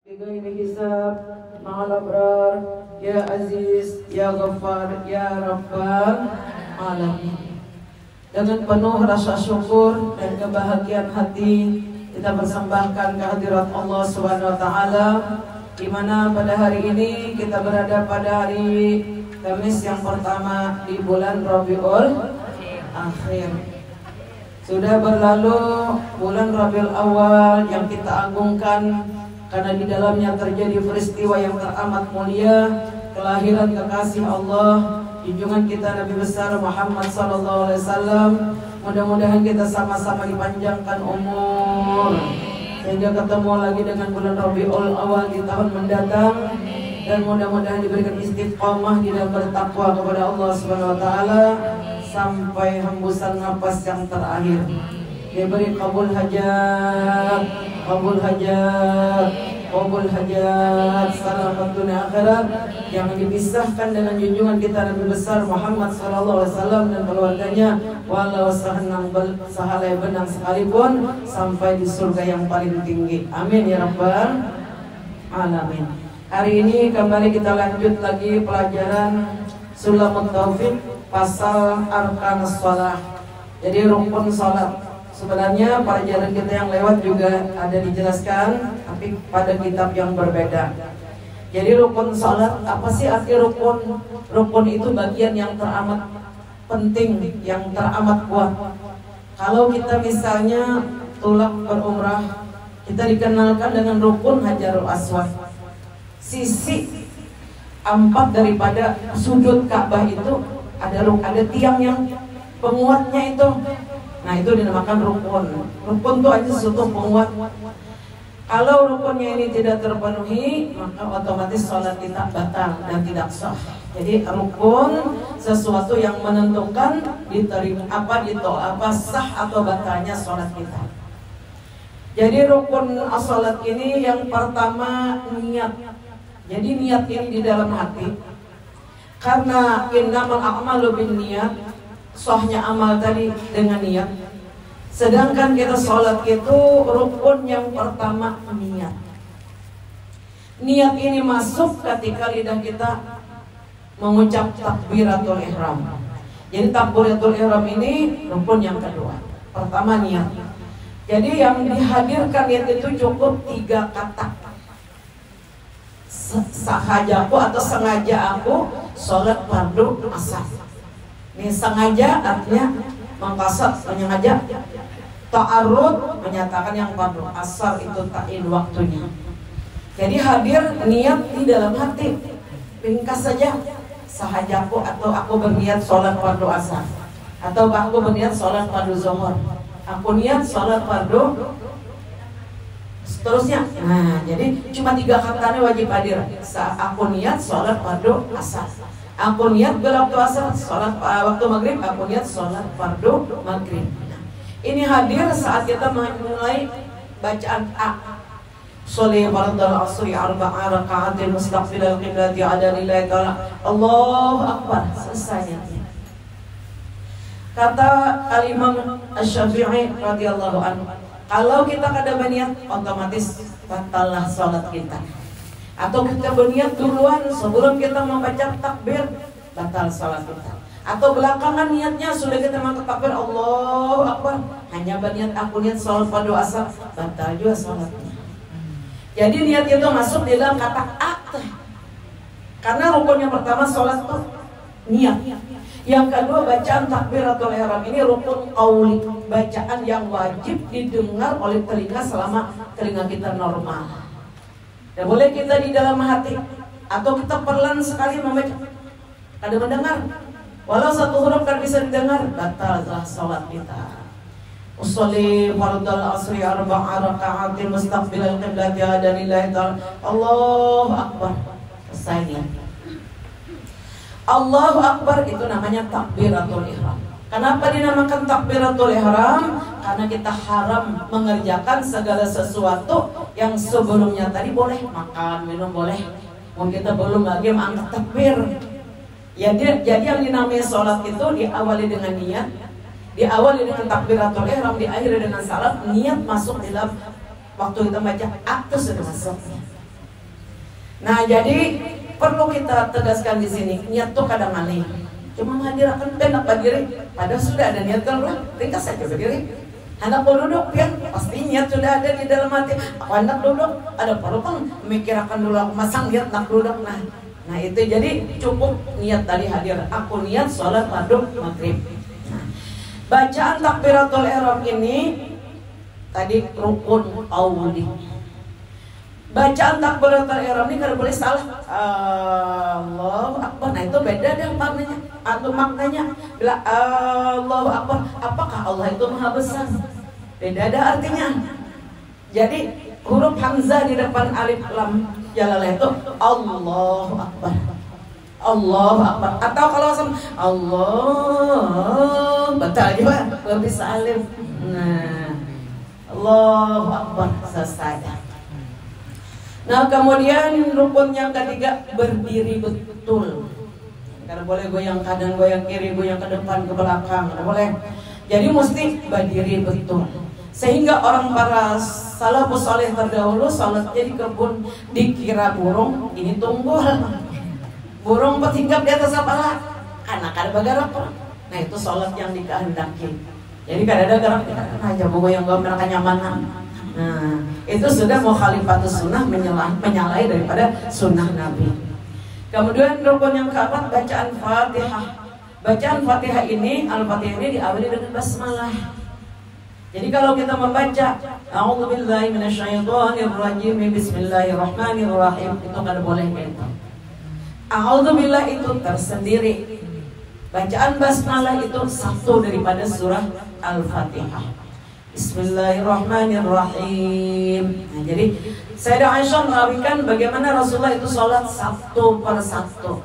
Bighairi hisab, ma'al abrar, ya aziz, ya ghaffar, ya rabbal alamin. Dengan penuh rasa syukur dan kebahagiaan hati kita persembahkan kehadirat Allah Subhanahu wa taala, di mana pada hari ini kita berada pada hari Kamis yang pertama di bulan Rabiul Akhir. Sudah berlalu bulan Rabiul Awal yang kita agungkan karena di dalamnya terjadi peristiwa yang teramat mulia, kelahiran kekasih Allah, junjungan kita Nabi besar Muhammad SAW. Mudah-mudahan kita sama-sama dipanjangkan umur sehingga ketemu lagi dengan bulan Rabiul Awal di tahun mendatang, dan mudah-mudahan diberikan istiqamah di dalam bertakwa kepada Allah Subhanahu wa taala sampai hembusan nafas yang terakhir. Diberi kabul hajat, kabul hajat, kabul hajat, selamat dunia akhirat, yang dipisahkan dengan junjungan kita Nabi besar Muhammad SAW dan keluarganya, walau sahalai benang sekalipun, sampai di surga yang paling tinggi. Amin ya rabbal alamin. Hari ini kembali kita lanjut lagi pelajaran Sulamut Taufik, pasal arkan sholat. Jadi rukun sholat. Sebenarnya pelajaran kita yang lewat juga ada dijelaskan, tapi pada kitab yang berbeda. Jadi rukun sholat, apa sih arti rukun? Rukun itu bagian yang teramat penting, yang teramat kuat. Kalau kita misalnya tulak berumrah, kita dikenalkan dengan rukun Hajarul Aswad. Sisi empat daripada sudut Ka'bah itu ada tiang yang penguatnya itu. Nah, itu dinamakan rukun. Rukun itu aja sesuatu penguat. Kalau rukunnya ini tidak terpenuhi, maka otomatis sholat kita batal dan tidak sah. Jadi rukun sesuatu yang menentukan diterima apa sah atau batalnya sholat kita. Jadi rukun sholat ini yang pertama niat. Jadi niat ini di dalam hati. Karena innamal a'malu binniyat, sahnya amal tadi dengan niat. Sedangkan kita sholat itu rukun yang pertama niat. Niat ini masuk ketika lidah kita mengucap takbiratul ihram. Jadi takbiratul ihram ini rukun yang kedua. Pertama niat. Jadi yang dihadirkan niat itu cukup 3 kata. Sahajaku atau sengaja aku sholat fardu asar. Ini sengaja artinya mengkasat, menyengaja. Ta'arud menyatakan yang fardu asar itu ta'in waktunya. Jadi hadir niat di dalam hati. Ringkas saja, sahajaku atau aku berniat sholat fardu asar, atau aku berniat sholat fardu zuhur, aku niat sholat fardu seterusnya. Nah, jadi cuma 3 katanya wajib hadir. Aku niat sholat fardu asar, aku niat waktu asar, sholat waktu maghrib, aku niat sholat fardu maghrib. Nah, ini hadir saat kita mulai bacaan A. Sholli fardal asri arba'a raka'atin mustaqbilal qiblati ada lillahi ta'ala. Allahu akbar, selesai. Kata Al-Imam Asy-Syafi'i radhiyallahu anhu, kalau kita kada berniat, otomatis batallah sholat kita. Atau kita berniat duluan sebelum kita membaca takbir, batal sholat kita. Atau belakangan niatnya sudah kita mengangkat takbir Allahu Akbar, hanya berniat aku niat sholat fardu asar, batal juga sholatnya. Jadi niat itu masuk di dalam kata akta. Karena rukun yang pertama sholat itu niat. Yang kedua bacaan takbiratul ihram ini rukun qauli, bacaan yang wajib didengar oleh telinga selama telinga kita normal. Dan boleh kita di dalam hati atau kita perlahan sekali membaca, kada mendengar, walau satu huruf kan bisa didengar, batallah sholat kita. Usolli fardal asri arba'a raka'atin mustaqbilal qiblati ada lillahi ta'ala. Allahu akbar, selesai. Allahu akbar itu namanya takbiratul ihram. Kenapa dinamakan takbiratul ihram? Karena kita haram mengerjakan segala sesuatu yang sebelumnya tadi boleh makan, minum boleh. Mungkin kita belum lagi mengangkat takbir. Ya, jadi yang dinamai sholat itu diawali dengan niat, diawali dengan takbiratul ihram, diakhiri dengan salat. Niat masuk dalam waktu kita baca akte sudah masuknya. Nah, jadi perlu kita tegaskan di sini, niat tuh kadang aneh. Cuma menghadirkan benak berdiri, padahal sudah ada niat terus, ringkas saja berdiri. Hendak duduk, ya pasti niat sudah ada di dalam hati. Aku hendak duduk, ada perlu kan memikirkan dulu aku masang niat nak duduk. Nah itu jadi cukup niat tadi hadir. Aku niat sholat maghrib. Bacaan takbiratul ihram ini tadi rukun awli. Bacaan takbiratul ihram ini kalau boleh salah Allahu Akbar. Nah itu beda deh maknanya. Atau maknanya bila Allahu Akbar, apakah Allah itu maha besar? Beda ada artinya. Jadi huruf hamzah di depan alif lam jalalah itu Allahu Akbar. Allahu Akbar. Atau kalau sama Allah batal juga lebih alif. Nah, Allahu Akbar selesai. Nah, kemudian rukun yang ketiga berdiri betul. Karena boleh goyang kanan, goyang kiri, goyang ke depan, ke belakang, tidak boleh. Jadi mesti berdiri betul. Sehingga orang para salafus saleh terdahulu salatnya di kebun dikira burung ini tunggul. Burung bertinggap di atas kepala, anak ada bergerak. Nah itu salat yang dikehendaki. Jadi kada ada gerak aja mau goyang mereka nyamanan. Nah itu sudah mukhalifatus sunnah, menyalahi daripada sunnah Nabi. Kemudian rukun yang keempat bacaan Fatihah. Bacaan Fatihah ini, Al-Fatihah ini diawali dengan basmalah. Jadi kalau kita membaca A'udzubillahi minasyaitonirrajim Bismillahirrahmanirrahim itu kan boleh gitu. A'udzubillah itu tersendiri. Bacaan basmalah itu satu daripada surah Al-Fatihah. Bismillahirrahmanirrahim. Nah, jadi Sayyidah Aisyah merawikan bagaimana Rasulullah itu sholat satu per satu.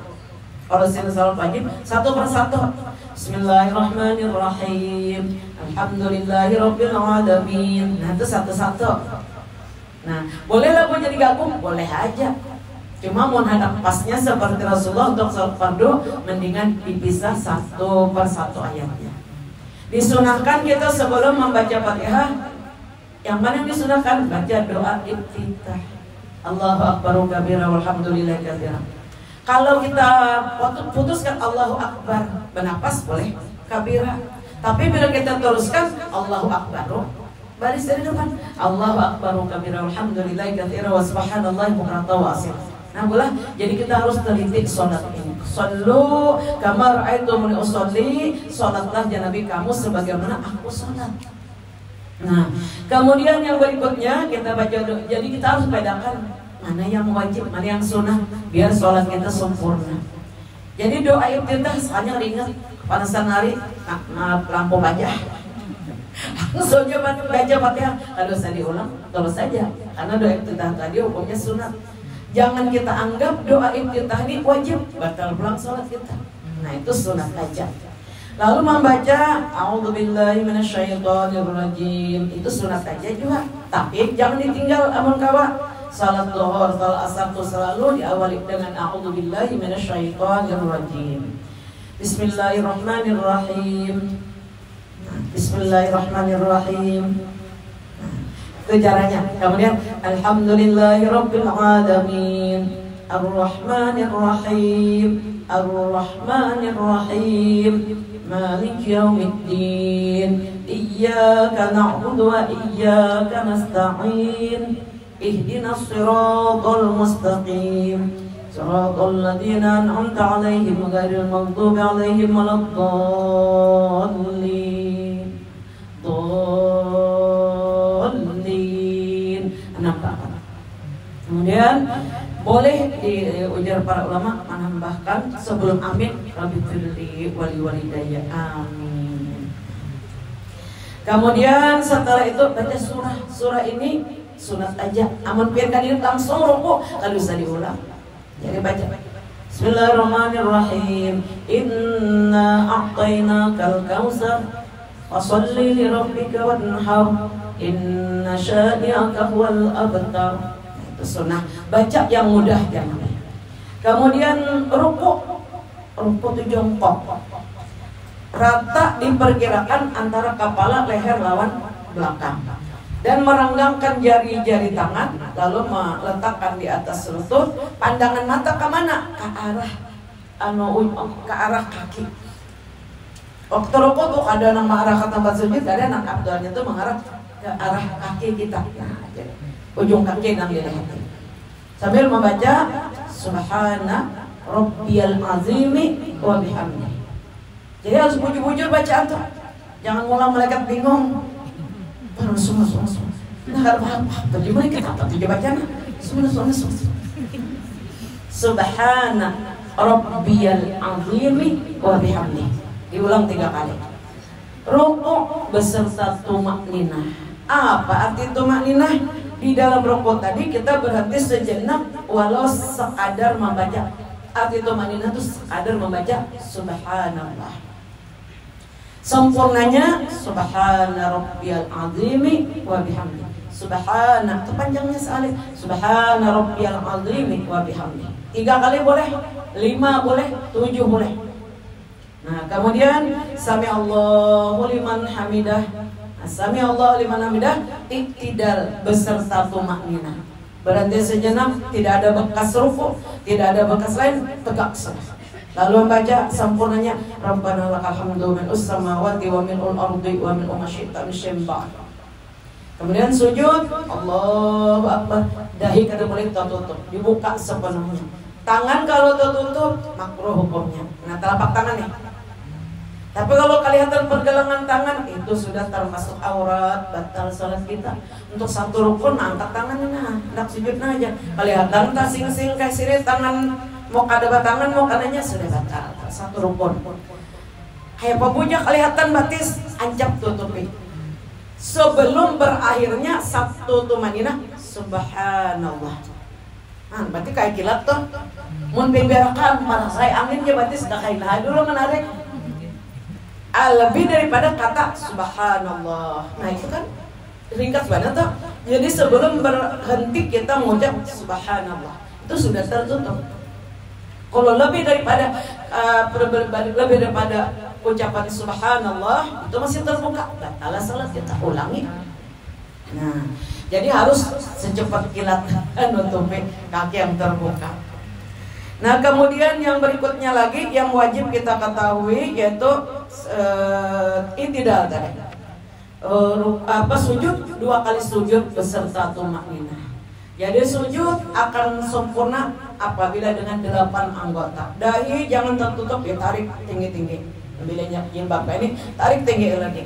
Kalau sholat wajib satu per satu. Bismillahirrahmanirrahim. Alhamdulillahirabbil alamin. Nah itu satu-satu. Nah bolehlah pun jadi gabung, boleh aja. Cuma mau hendak pasnya seperti Rasulullah untuk sholat fardu, mendingan dipisah satu per satu ayatnya. Disunahkan kita sebelum membaca Fatihah, yang mana yang disunahkan baca doa iftitah. Allahu Akbar kabira walhamdulillah kabira. Kalau kita putuskan Allahu Akbar bernapas boleh kabira. Tapi bila kita teruskan Allahu Akbar baris dari depan Allahu Akbar kabira walhamdulillah kabira wa subhanallahi bukratan wa asila. Nah boleh, jadi kita harus teliti sholat ini. Sallu kama ra'aitumuni usolli. Sholatlah ya Nabi kamu sebagaimana aku sholat. Nah kemudian yang berikutnya kita baca doa. Jadi kita harus bedakan mana yang wajib, mana yang sunnah, biar sholat kita sempurna. Jadi doa iftitah hanya ingat panasan hari lampu baja. Langsung baca Fatihah. Kalau saya diulang terus saja, karena doa iftitah tadi hukumnya sunnah. Jangan kita anggap doa iftitah ini wajib, batal pulang sholat kita. Nah itu sunat aja. Lalu membaca A'udzubillahi minasyaitonirrajim itu sunat aja juga. Tapi jangan ditinggal amun kawa. Salat zuhur, salat asar itu selalu diawali dengan A'udzubillahi minasyaitonirrajim. Bismillahirrahmanirrahim. Bismillahirrahmanirrahim. Itu caranya. Kemudian Alhamdulillahirabbil alamin. Ar-Rahmanir-Rahim. Ar-Rahmanir-Rahim. Maliki yaumiddin. Iyyaka na'budu wa iyyaka nasta'in. Ihdinas siratal mustaqim. Siratal ladzina an'amta 'alaihim ghairil maghdubi 'alaihim waladdallin. Kemudian boleh diujar para ulama menambahkan sebelum amin Rabbi firli wali walidayya amin. Kemudian setelah itu baca surah ini sunat aja. Amun pian kan langsung rukuk kalau bisa diulang. Jadi baca Bismillahirrahmanirrahim. Inna a'tainakal kautsar fasholli li rabbika wanhar. Inna syani'aka huwal abtar. Sunnah baca yang mudah jangan. Kemudian rukuk itu jongkok rata, diperkirakan antara kepala leher lawan belakang. dan merenggangkan jari-jari tangan, lalu meletakkan di atas lutut. Pandangan mata ke mana? Ke arah kaki. Waktu rukuk tuh ada yang mengarah ke tempat sujud, ada yang abdulnya tuh mengarah ke arah kaki kita. Nah, jadi ujung kaki yang dilihat. Sambil membaca Subhana Rabbiyal Azimi wa bihamdi. Jadi harus bujur-bujur bacaan tuh. Jangan ngulang malaikat bingung. Semua. Nah, apa? Gimana kita apa tuh bacaan? Semua. Subhana Rabbiyal Azimi wa bihamdi. Diulang 3 kali. Rukuk beserta tumakninah. Apa arti tumakninah? Di dalam rukuk tadi kita berhenti sejenak walau sekadar membaca. Arti tumakninah itu sekadar membaca Subhanallah. Sempurnanya Subhana Rabbiyal Azimi wa bihamdi. Subhana, itu panjangnya sekali. Subhana Rabbiyal Azimi wa bihamdi. 3 kali boleh, 5 boleh, 7 boleh. Nah, kemudian Sami Allahu liman hamidah. Sami Allahu liman hamidah, iktidal beserta tumakninah. Berhenti sejenak, tidak ada bekas ruku, tidak ada bekas lain, tegak saja. Lalu membaca sempurnanya Rabbana lakal hamdu mil'us samawati wa mil'ul ardi wa mil'u ma syi'ta min syai'in ba'd. Kemudian sujud, Allahu Akbar. Dahi kada boleh tertutup, dibuka sepenuhnya. Tangan kalau tertutup makruh hukumnya. Nah, telapak tangan nih. Tapi kalau kelihatan pergelangan tangan itu sudah termasuk aurat, batal salat kita. Untuk satu rukun angkat tangannya, hendak sujud aja. Kelihatan tak sing-sing kayak sini tangan mau kada batangan mau kanannya sudah batal. Satu rukun. Kayak pemuja kelihatan batis, ancap tutupi. Sebelum berakhirnya satu tumaninah, subhanallah. Nah, berarti kayak kilat tuh. Mun pemberakan para saya angin je batis dah kain dulu menarik. Lebih daripada kata subhanallah. Nah itu kan ringkas banget tuh. Jadi sebelum berhenti kita mengucap subhanallah itu sudah tertutup. Kalau lebih daripada ucapan subhanallah itu masih terbuka, batal salat kita ulangi. Nah, jadi harus secepat kilat menutupi kaki yang terbuka. Nah, kemudian yang berikutnya lagi yang wajib kita ketahui yaitu i'tidal tadi. Sujud 2 kali sujud beserta tumakninah. Jadi sujud akan sempurna apabila dengan 8 anggota. Dahi jangan tertutup, ditarik tinggi-tinggi. Bila jilbab ini tarik tinggi lagi.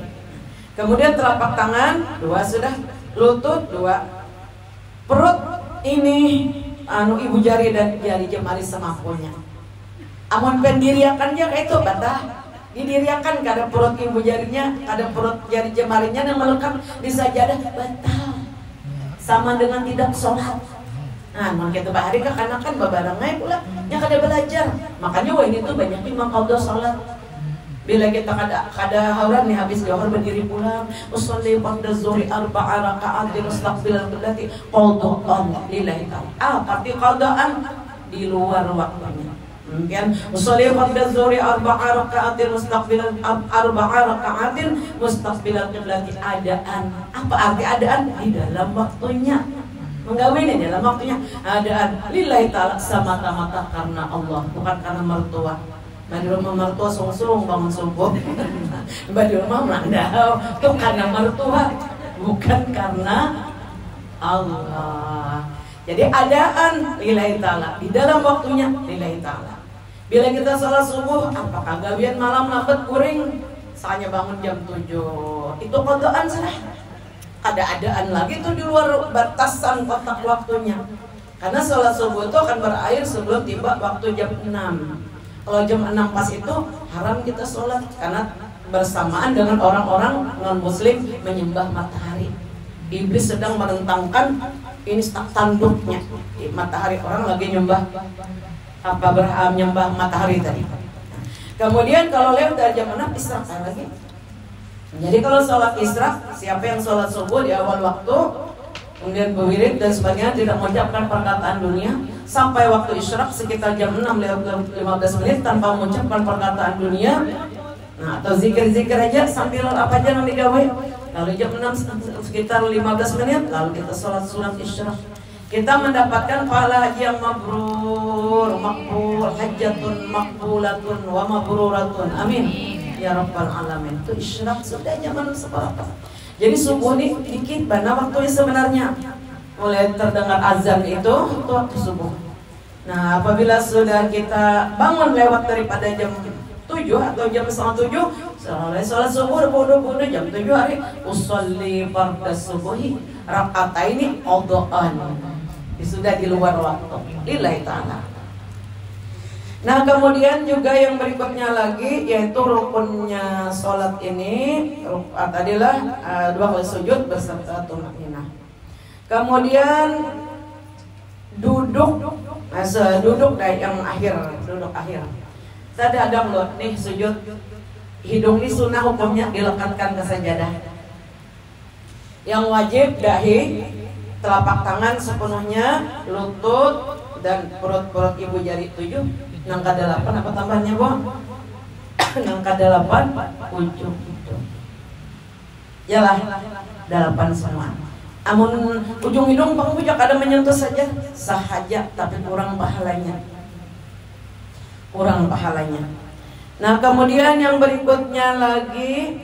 Kemudian telapak tangan 2 sudah, lutut 2, perut ini ibu jari dan jari jemari semampunya. Amun pendiriakan dia kayak itu batah. Didiriakan kada perut ibu jarinya, kada perut jari jemarinya yang melekat di sajadah batal. Sama dengan tidak sholat. Nah, mungkin itu bahari kekanakan babarangai pula yang kada belajar. Makanya ini tuh banyak imam qadha sholat. Bila kita kada hauran nih habis johor berdiri pulang, usolli ba'da zuhri 4 rakaat mustaqbilal qiblati qadhaan lillahi ta'ala. Arti qadhaan di luar waktunya. Mungkin usolli ba'da zuhri 4 rakaat mustaqbilal 4 rakaat mustaqbilal qiblati adaan. Apa arti adaan? Di dalam waktunya. Menggawini dalam waktunya adaan lillahi ta'ala semata-mata karena Allah, bukan karena mertua. Di rumah mertua sung-sung bangun subuh. Di rumah mandau itu karena mertua, bukan karena Allah. Jadi adaan lillahi ta'ala, di dalam waktunya lillahi ta'ala. Bila kita sholat subuh, apakah gawian malam lambat kuring, misalnya bangun jam 7, itu qadhaan salah. Ada adaan lagi tuh di luar batasan kotak waktunya. Karena sholat subuh itu akan berakhir sebelum tiba waktu jam 6. Kalau jam 6 pas itu haram kita sholat karena bersamaan dengan orang-orang non-muslim menyembah matahari. Iblis sedang merentangkan ini tanduknya di matahari, orang lagi nyembah menyembah matahari tadi. Kemudian kalau lewat dari jam 6 israk lagi. Jadi kalau sholat israk, siapa yang sholat subuh di awal waktu kemudian berwirid dan sebagainya tidak mengucapkan perkataan dunia sampai waktu isyraq sekitar jam 6:15 tanpa mengucapkan perkataan dunia, nah atau zikir-zikir aja sambil apa aja yang digawe lalu jam 6 sekitar 15 menit, lalu kita sholat sunat isyraq. Kita mendapatkan pahala haji yang mabrur, makbul, hajjatun makbulatun wa mabruratun. Amin. Ya Rabbal Alamin. Itu isyraq sudah jam 6 seperempat. Jadi subuh ini dikit mana waktunya sebenarnya. Mulai terdengar azan itu waktu subuh. Nah, apabila sudah kita bangun lewat daripada jam 7 atau jam setengah 7, sholat subuh bodoh jam 7 hari usolli fardhu subuhi rakataini qadaan. Sudah di luar waktu. Lillahi ta'ala. Nah, kemudian juga yang berikutnya lagi yaitu rukunnya sholat ini adalah 2 kali sujud beserta tumakninah. Kemudian duduk yang akhir, duduk akhir. Saya ada loh nih sujud hidung ini sunnah hukumnya dilekatkan ke sajadah. Yang wajib dahi, telapak tangan sepenuhnya, lutut dan perut ibu jari 7, nangka 8 apa tambahnya Bu? Nangka 8 ujung itu. Yalah 8 semua. Amun ujung hidung pangujak ada menyentuh saja sahaja, tapi kurang pahalanya. Nah, kemudian yang berikutnya lagi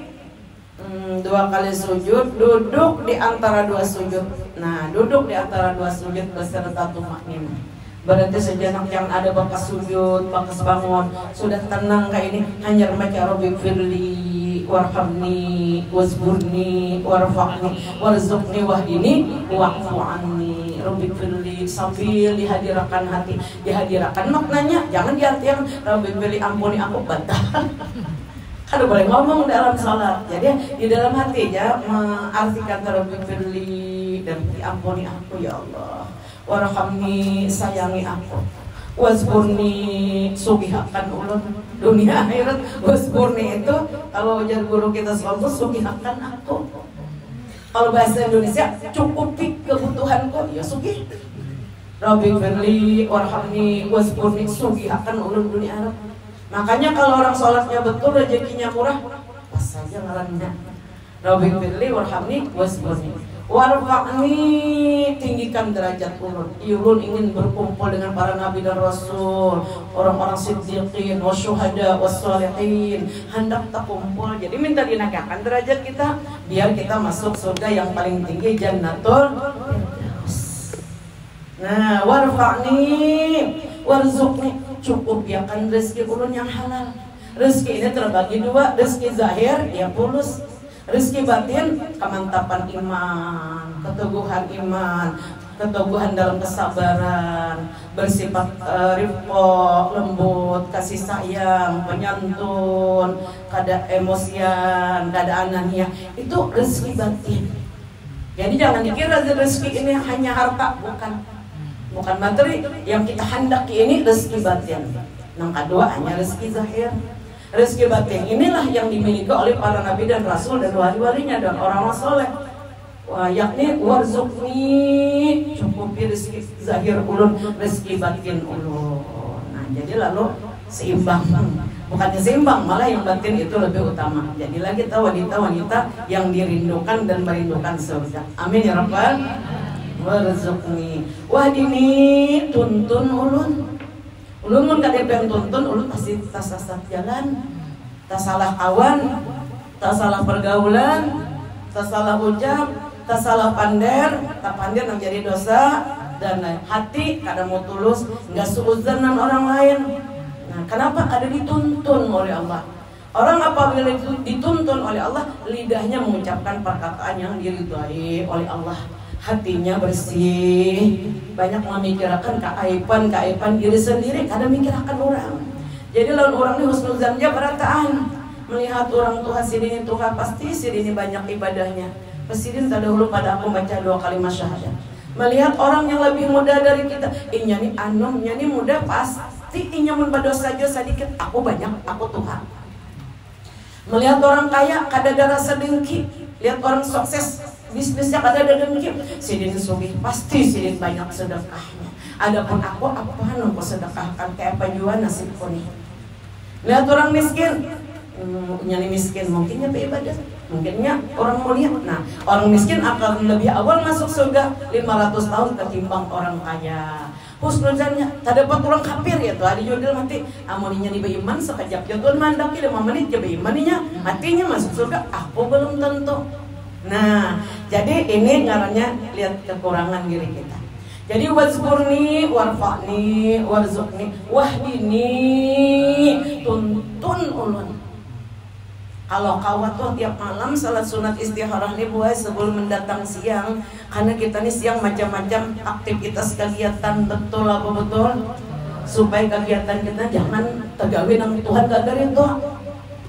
2 kali sujud, duduk di antara 2 sujud. Nah, duduk di antara 2 sujud beserta tumakninah. Berarti sejenak yang ada bekas sujud, bekas bangun, sudah tenang kayak ini, hanya membaca Rabbi firli warhamni wasburni warfaqni warzuqni wahdini wa'fu anni. Rabbi firli sambil dihadirkan hati, dihadirkan maknanya jangan diartikan Rabbi firli ampuni aku bantah. Kan boleh ngomong dalam salat. Jadi di dalam hati ya mengartikan Rabbi firli dan diampuni aku ya Allah. Warhamni sayangi aku. Wasburni sugihakan ulun dunia akhirat. Wasburni itu kalau ujar guru kita selalu sugihakan aku. Kalau bahasa Indonesia cukupi kebutuhanku ya sugih. Rabbi firli warhamni wasburni sugihakan ulun dunia akhirat. Makanya kalau orang sholatnya betul rezekinya murah, pas saja ngarannya Rabbi firli warhamni wasburni warfa'ni, tinggikan derajat ulun. Ulun ingin berkumpul dengan para nabi dan rasul, orang-orang siddiqin, wasyuhada, wassalihin. Hendak tak kumpul. Jadi minta dinaikan derajat kita biar kita masuk surga yang paling tinggi, Jannatul Firdaus. Nah, warfa'ni warzuqni, cukup biarkan rezeki ulun yang halal. Rezeki ini terbagi 2, rezeki zahir yang fulus, rezeki batin kemantapan iman, keteguhan dalam kesabaran, bersifat rifqa, lembut, kasih sayang, penyantun, kada emosian, kada anania, itu rezeki batin. Jadi jangan dikira rezeki ini hanya harta, bukan materi yang kita hendaki, ini rezeki batin. Yang kedua hanya rezeki zahir. Rezeki batin inilah yang dimiliki oleh para nabi dan rasul dan wali-walinya dan orang-orang soleh. Yakni warzuqni, cukupi rezeki zahir ulun, rezeki batin ulun. Nah, jadi lalu seimbang. Bukannya seimbang, malah yang batin itu lebih utama. Jadilah kita wanita-wanita yang dirindukan dan merindukan surga. Amin ya Rabbal. Warzuqni wahdini, tuntun ulun. Ulun mun kadang tuntun, ulun pasti tak sesat jalan, tak salah kawan, tak salah pergaulan, tak salah ucap, tak salah pander menjadi dosa, dan hati kadang mau tulus, nggak suudzon orang lain. Nah, kenapa ada dituntun oleh Allah? Orang apabila dituntun oleh Allah, lidahnya mengucapkan perkataan yang diridhai oleh Allah. Hatinya bersih, banyak memikirkan keaiban diri sendiri, kadang memikirkan orang. Jadi lawan orang ini husnuzannya berataan, melihat orang Tuhan sidini Tuhan pasti sidini banyak ibadahnya. Pesidin terdahulu pada aku baca 2 kalimat syahadat. Melihat orang yang lebih muda dari kita, inya nih anom, nya nih muda pasti inya mun berdosa sedikit, aku banyak, aku Tuhan. Melihat orang kaya, kadang rasa dengki. Lihat orang sukses, bisnisnya kada ada dengki, sidin sugih pasti sidin banyak sedekahnya. Adapun aku nunggu sedekahkan kayak apa jua nasibku nih. Lihat orang miskin, nyari miskin mungkinnya beribadah. Mungkinnya orang mau lihat. Nah, orang miskin akan lebih awal masuk surga 500 tahun ketimbang orang kaya. Husnuzannya, tak dapat orang kafir ya tuh ada jodel mati. Amoninya di beiman sekejap jatuh mandaki 5 menit je beimaninya matinya masuk surga. Aku belum tentu. Nah, jadi ini ngarannya lihat kekurangan diri kita. Jadi wazkurni warfa'ni warzukni wahdini, tuntun ulun. Kalau kawat tuh tiap malam salat sunat istikharah nih buat sebelum mendatang siang, karena kita nih siang macam-macam aktivitas kegiatan, betul apa betul, supaya kegiatan kita jangan tegawi nang Tuhan gagarin tuh.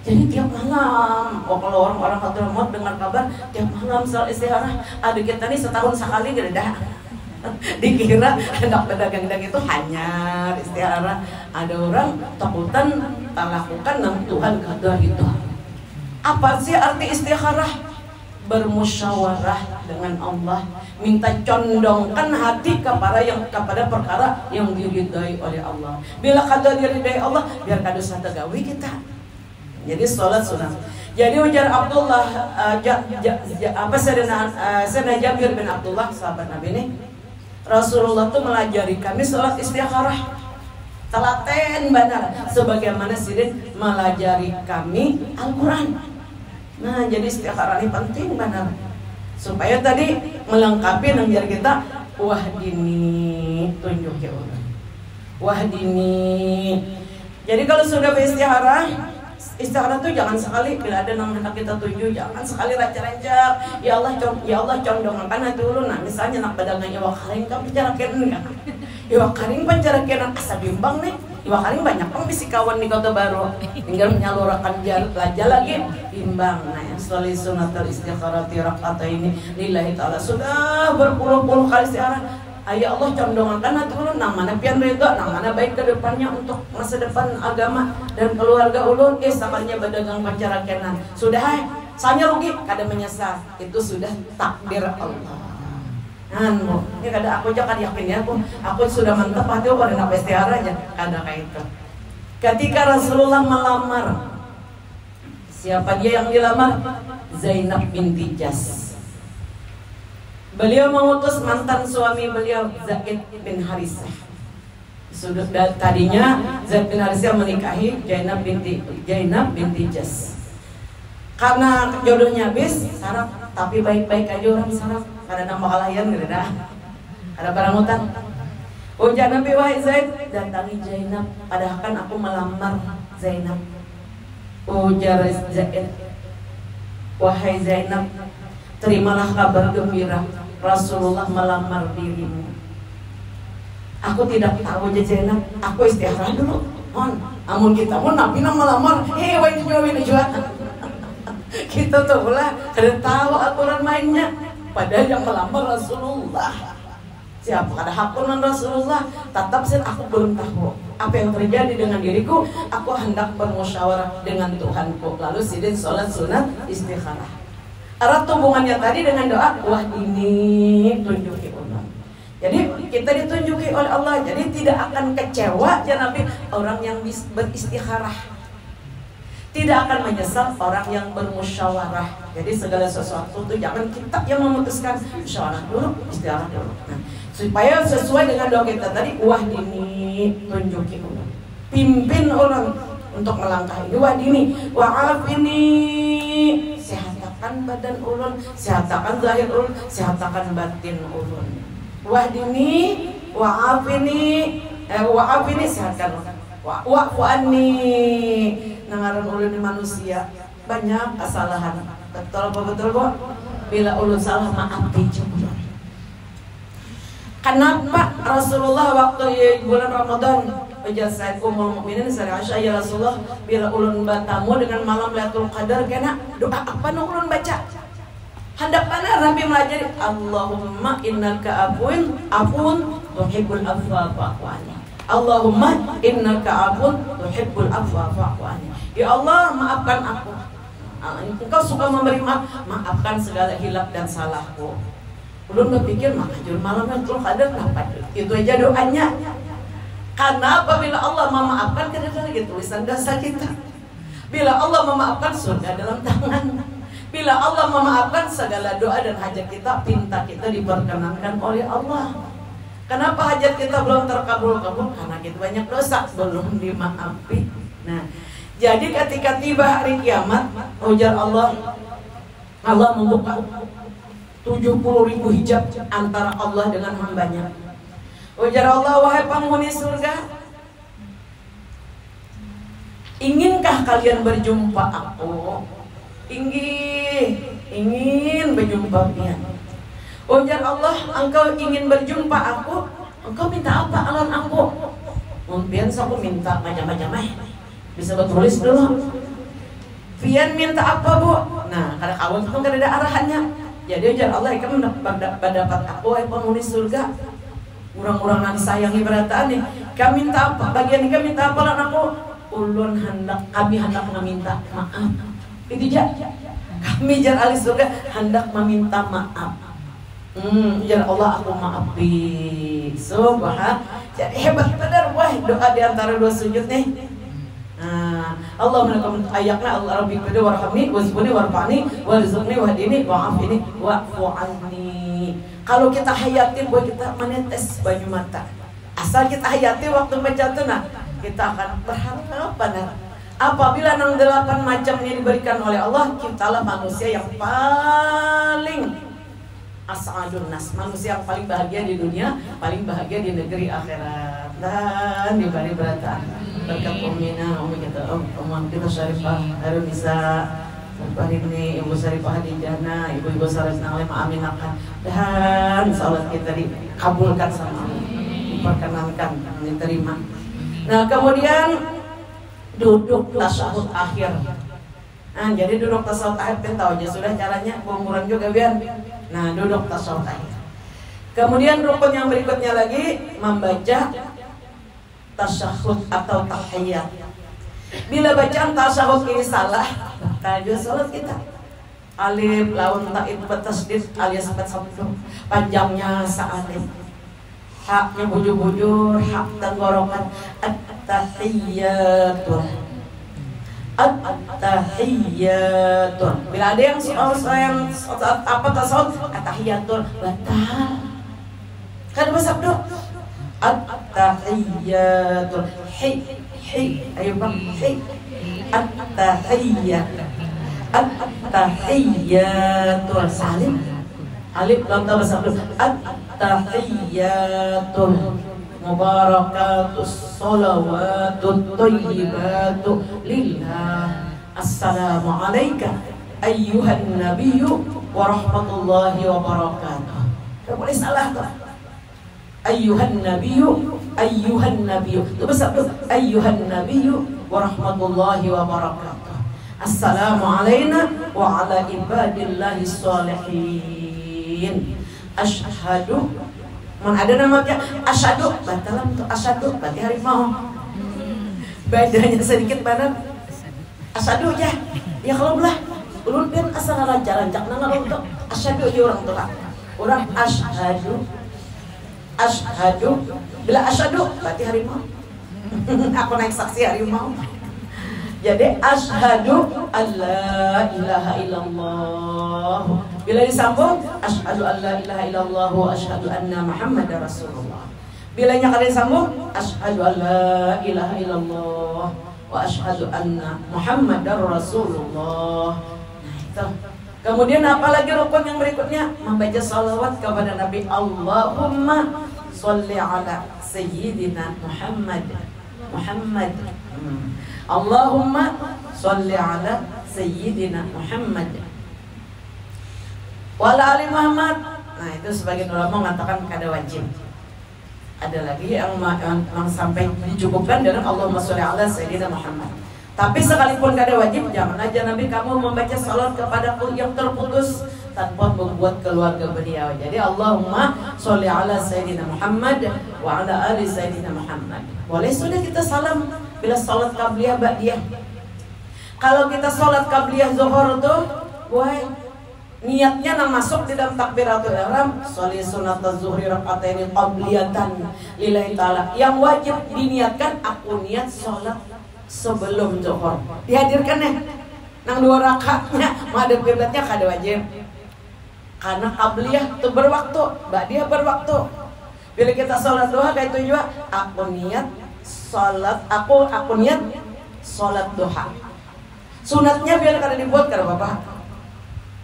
Jadi tiap malam, kalau orang-orang khatul maut dengar kabar tiap malam salat istikharah, ada kita nih setahun sekali gede dah. Dikira hendak pedagang itu hanya istikharah, ada orang takutan tak lakukan nang Tuhan gagarin itu. Apa sih arti istikharah? Bermusyawarah dengan Allah, minta condongkan hati kepada perkara yang diridai oleh Allah. Bila kada diridai Allah, biar kada usah tegawi kita. Jadi sholat sunat. Jadi ujar Abdullah Sayyidina Jabir bin Abdullah, sahabat Nabi ini, Rasulullah tuh melajari kami sholat istikharah. Telaten benar, sebagaimana sidin melajari kami Al-Quran. Nah, jadi istikharah ini penting benar, supaya tadi melengkapi nangjar kita wahdini, tunjuki Allah. Wahdini. Jadi kalau sudah beristikharah, istikharah tuh jangan sekali bila ada nama hendak kita tuju, jangan sekali rancak-rancak. Ya Allah condongkan hati ulun. Nah, misalnya nak pedagangnya wakaring kan bicara kenen kan. Ya wakaring pancara kenen asa bimbang nih. Iwa kali banyak pang bisikawan di Kota Baru, tinggal menyalurkan laja lagi bimbang. Nah, yang selalu sunatul istikharati rakaat ini lillahi ta'ala sudah berpuluh-puluh kali istikharah. Ayah Allah condongkan hati ulun, nang mana pian ridha, nang mana baik ke depannya untuk masa depan agama dan keluarga ulun. Sabarnya berdagang pancara kenan. Sudah saya rugi, kada menyesal. Itu sudah takdir Allah. Anu, ini kada aku jangan yakin ya aku sudah mantap hati aku pada nak istiharah aja, kada kayak itu. Ketika Rasulullah melamar, siapa dia yang dilamar? Zainab binti Jas. Beliau mengutus mantan suami beliau Zaid bin Harisah. Sudah tadinya Zaid bin Harisah menikahi Zainab binti Jas. Karena jodohnya habis, sarap, tapi baik-baik aja orang sarap. Ada nama kalayan gitu dah. Ada barang utang. Ujar Nabi, wahai Zaid, datangi Zainab. Padahal kan aku melamar Zainab. Ujar Zaid, wahai Zainab, terimalah kabar gembira, Rasulullah melamar dirimu. Aku tidak tahu aja Zainab, aku istikharah dulu. Amun kita mau Nabi nang melamar, ini jual. Kita tuh pula kada tahu aturan mainnya. Padahal yang melamar Rasulullah. Siapa kada hakun dengan Rasulullah? Tetap sih aku belum tahu apa yang terjadi dengan diriku. Aku hendak bermusyawarah dengan Tuhanku. Lalu sidin sholat sunat istikharah. Erat hubungannya tadi dengan doa wahdini, tunjuki Allah. Jadi kita ditunjuki oleh Allah. Jadi tidak akan kecewa ya Nabi orang yang beristikharah. Tidak akan menyesal orang yang bermusyawarah. Jadi segala sesuatu itu jangan kita yang memutuskan, musyawarah dulu, istikharah dulu. Nah, supaya sesuai dengan doa kita tadi, wahdini, tunjuki Allah, pimpin orang untuk melangkah ini. Wahdini, wa'afini, sehatakan badan ulun, sehatakan zahir ulun, sehatakan batin ulun. Wahdini, wa'afini, wa'afini, sehatkan wa'fu anni. Nangaran ulun manusia banyak kesalahan. Betul apa betul kok? Bila ulun salah maaf dijemput. Kenapa Rasulullah waktu bulan Ramadan ujar Said Ummul Mukminin Sari Aisyah, ya Rasulullah, bila ulun bertamu dengan malam Lailatul Qadar kena doa apa nu ulun baca? Hendak mana Nabi melajari Allahumma innaka afun tuhibbul afwa fa'fu anni. Allahumma innaka afun tuhibbul afwa fa'fu anni. Ya Allah, maafkan aku. Engkau suka memberi maaf, maafkan segala hilaf dan salahku. Belum berpikir maka jul malam yang Lailatul Qadar dapat. Itu aja doanya. Karena apabila Allah memaafkan, kita lagi tulisan dosa kita. Bila Allah memaafkan, surga dalam tangan. Bila Allah memaafkan segala doa dan hajat kita, pinta kita diperkenankan oleh Allah. Kenapa hajat kita belum terkabul-kabul? Karena kita banyak dosa, belum dimaafi. Nah, jadi ketika tiba hari kiamat, ujar Allah membuka 70.000 hijab antara Allah dengan hambanya. Ujar Allah, wahai penghuni surga, inginkah kalian berjumpa aku? Ingin berjumpa pian. Ujar Allah, engkau ingin berjumpa aku? Engkau minta apa alam aku? Mungkin aku minta macam-macam. Bisa bertulis dulu. Pian minta apa bu? Nah, karena kawan itu kan ada arahannya. Jadi ujar Allah, kamu dapat aku, wahai penghuni surga. Orang-orang yang sayangi berataan nih. Kami minta apa? Bagian kami minta apa alam aku? Kami hendak meminta maaf. Itu aja. Kami jar ahli surga hendak meminta maaf. Ya Allah, aku maafi. Subhan. Jadi hebat benar wah doa di antara dua sujud nih. Allah menekan ayatnya Allah Rabbi qad warhamni wazbuni warfa'ni warzuqni wahdini wa'afini wa'fu anni. Kalau kita hayati buat kita menetes banyu mata. Asal kita hayati waktu menjatuhna, kita akan berharap benar. Apabila 68 macam ini diberikan oleh Allah, kitalah manusia yang paling as'adun nas, manusia yang paling bahagia di dunia, paling bahagia di negeri akhirat dan di bari berataan. Berkat umi kita Syarifah Darunisa, ini Ibu Syarifah Hadijana, Ibu Syarifah Aminakan, dan salat kita dikabulkan sama Allah, diperkenankan, diterima. Nah, kemudian duduk tasyahud akhir. Nah, jadi duduk tasyahud akhir kita tahu aja sudah caranya, umuran juga biar. Nah, duduk tasyahud akhir. Kemudian rukun yang berikutnya lagi membaca tasyahud atau tahiyat. Bila bacaan tasyahud ini salah, batal salat kita. Alif laun ta'id batasdid alias batsabdu, panjangnya sa'alif. Haknya bujur-bujur, hak tenggorokan. At-tahiyyatun. At-tahiyyatun. Bila ada yang apa tasawuf, at-tahiyyatun batal. Kan bersabda at-tahiyyatun. Ayo bang, at-tahiyyat. At-tahiyyatun salim. Alif lam ta bersabda at-tahiyyatun mubarakatus salawatut thayyibatu lillah. Assalamu alayka ayyuhan nabiyyu wa rahmatullahi wa barakatuh. Tidak boleh salah tuh. Ayyuhan nabiyyu, ayyuhan nabiyyu. Itu bersabda ayyuhan nabiyyu wa rahmatullahi wa barakatuh. Assalamu alayna wa ala ibadillahi sholihin. Asyhadu, ada namanya asyhadu, batalam tuh asyhadu, berarti harimau. Bedanya sedikit badan. Asyhadu ya. Ya kalau belah, ulun kan asal rancak nang untuk asyhadu ya orang tua. Orang asyhadu. Asyhadu. Bila asyhadu berarti harimau. Aku naik saksi harimau. Jadi asyhadu alla ilaha illallah. Bila disambung asyhadu alla ilaha illallah wa asyhadu anna Muhammadar Rasulullah. Bilanya kalian sambung asyhadu alla ilaha illallah wa asyhadu anna Muhammadar Rasulullah. Nah itu. Kemudian apalagi rukun yang berikutnya membaca salawat kepada Nabi. Allahumma sholli ala sayyidina Muhammad. Allahumma sholli ala sayyidina Muhammad wa ala ali Muhammad. Nah itu sebagian ulama mengatakan kada wajib. Ada lagi yang sampai dicukupkan dengan Allahumma sholli ala sayyidina Muhammad. Tapi sekalipun kada wajib, jangan aja Nabi kamu membaca salat kepada yang terputus tanpa membuat keluarga beliau. Jadi Allahumma sholli ala sayyidina Muhammad wa ala ali sayyidina Muhammad. Boleh sudah kita salam bila salat qabliyah ba'diyah. Kalau kita salat qabliyah zuhur tuh, wah niatnya nang masuk di dalam takbiratul ihram, sholli sunataz zuhri raka'ataini qabliyatan lillahi ta'ala. Yang wajib diniatkan, aku niat salat sebelum zuhur. Dihadirkan ya. nang 2 rakaatnya madhep kiblatnya kada wajib. Karena qabliyah itu berwaktu, ba'diyah berwaktu. Bila kita sholat duha kayak itu juga, aku niat sholat duha. Sunatnya biar kada dibuat kada apa-apa.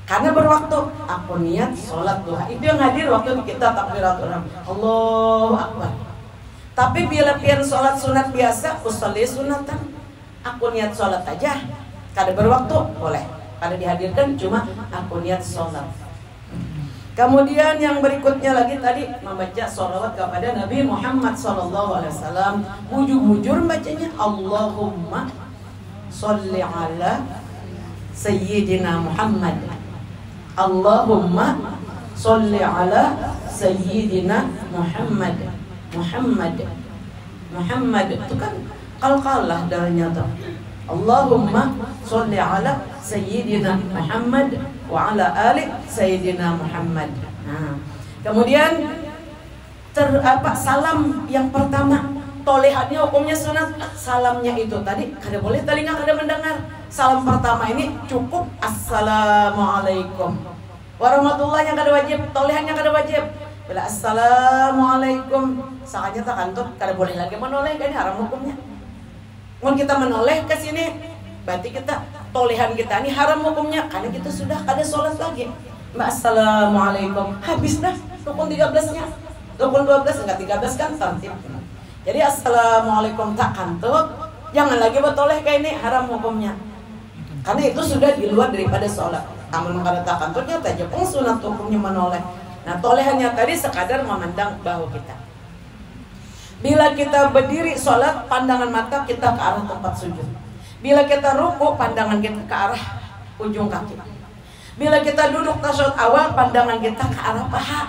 Karena berwaktu, aku niat sholat duha. Itu yang hadir waktu kita takbiratul ihram. Allahu Akbar. Tapi bila pian sholat sunat biasa, usolli sunatan. Aku niat sholat aja. Kada berwaktu, boleh. Kada dihadirkan, cuma aku niat sholat. Kemudian yang berikutnya lagi tadi membaca sholawat kepada Nabi Muhammad SAW. Bujur-bujur bacanya Allahumma sholli ala Sayyidina Muhammad. Allahumma sholli ala Sayyidina Muhammad. Muhammad itu kan qalqalah darahnya tuh. Allahumma sholli ala Sayyidina Muhammad wa ala ali Sayyidina Muhammad. Nah, kemudian salam yang pertama, tolehannya hukumnya sunat. Salamnya itu tadi kada boleh telinga kada mendengar. Salam pertama ini cukup assalamualaikum warahmatullahi, yang kada wajib, tolehannya kada wajib. Bila assalamualaikum sakanya tak kantut, kada boleh lagi menoleh, kan haram hukumnya. Mun kita menoleh ke sini, berarti kita tolehan kita ini haram hukumnya, karena kita sudah kada sholat lagi. Assalamualaikum, habis dah rukun 13-nya. Rukun 12 enggak 13 kan tertib. Jadi assalamualaikum tak kantut, jangan lagi bertoleh kayak ini, haram hukumnya. Karena itu sudah di luar daripada sholat. Amun kada tak kantutnya tak jepung sunat hukumnya menoleh. Nah, tolehannya tadi sekadar memandang bahu kita. Bila kita berdiri sholat, pandangan mata kita ke arah tempat sujud. Bila kita ruku, pandangan kita ke arah ujung kaki. Bila kita duduk tasyahud awal, pandangan kita ke arah paha.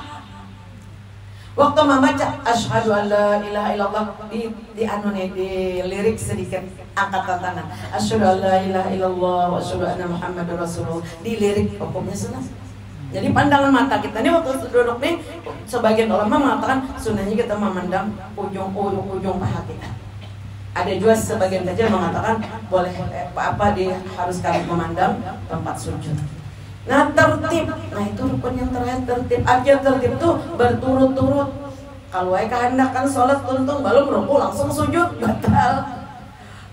Waktu membaca asyhadu an la ilaha illallah, di lirik sedikit, angkatan tangan. Asyhadu an la ilaha illallah wa asyhadu anna Muhammadar Rasulullah. Di lirik hukumnya sunah. Jadi pandangan mata kita ini waktu duduk nih, sebagian ulama mengatakan sunahnya kita memandang ujung paha kita. Ada juga sebagian kajian mengatakan boleh diharuskan memandang tempat sujud. Nah, tertib, nah itu rukun yang terakhir, tertib. Artinya tertib itu berturut-turut. Kalau saya kehendakan sholat tuntung belum ruku langsung sujud, batal.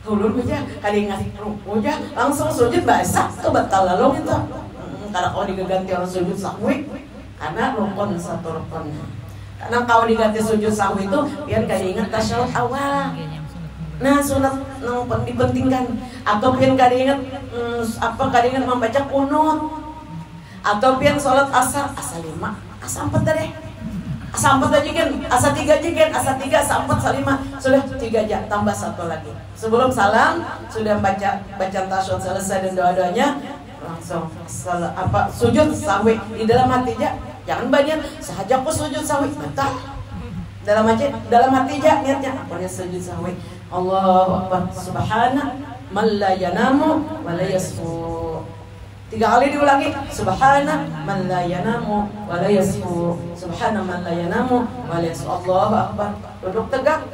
Ulun aja kali ngasih ruku aja langsung sujud, basah tuh batal lalu itu. Karena kalau diganti orang sujud sahwi, karena rukun satu rukun. Karena kalau diganti sujud sahwi itu biar kalian ingat tasyahud awal. Nah, sunat yang dipentingkan. Atau biar kalian ingat membaca kunut. Atau biar sholat asar 5, asa 4 deh. Asa 4 aja kan, asa 3 aja kan, asa 3, asa 4, asa 5. Sudah 3 aja, tambah 1 lagi. Sebelum salam sudah baca tasyahud selesai dan doa-doanya, langsung sujud sahwi di dalam hati aja. Jangan banyak sahaja aku sujud sahwi, betul. Dalam hati aja niatnya aku sujud sahwi. Allahu Akbar, subhana man la yanamu wa la yasfu. 3 kali diulangi, subhana man la yanamu wa la yasfu. Subhana man la yanamu wa la yasfu. Allahu Akbar. Duduk tegak,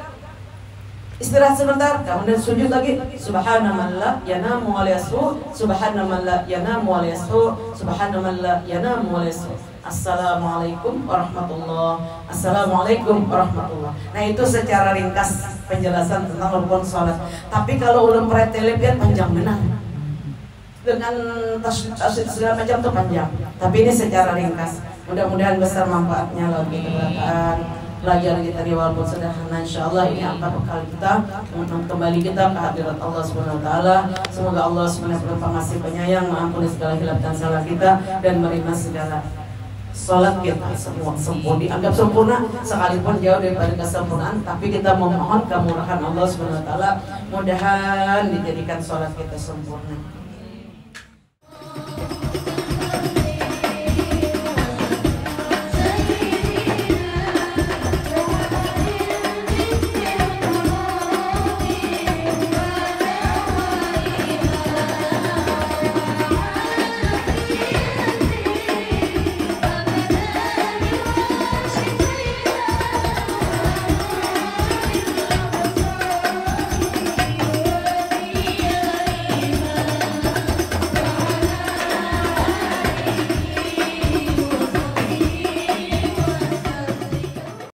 istirahat sebentar, kemudian sujud lagi. Subhana man la yanamu wa la yasfu. Subhana man la yanamu wa la yasfu. Subhana man la yanamu wa la yasfu. Assalamualaikum warahmatullahi. Assalamualaikum warahmatullahi. Nah, itu secara ringkas penjelasan tentang rukun sholat. Tapi kalau ulun pretelepian panjang benar, dengan tasydid segala macam itu panjang. Tapi ini secara ringkas. Mudah-mudahan besar manfaatnya lagi keberkahan belajar kita di walaupun sederhana. Insyaallah ini akan bekal kita untuk kembali kita ke hadirat Allah Subhanahu wa taala. Semoga Allah Subhanahu wa taala pengasih penyayang, mengampuni segala khilaf dan salah kita dan menerima segala salat kita semua sempurna, dianggap sempurna sekalipun jauh daripada kesempurnaan, tapi kita memohon kemurahan Allah Subhanahu wa taala, mudahan dijadikan salat kita sempurna.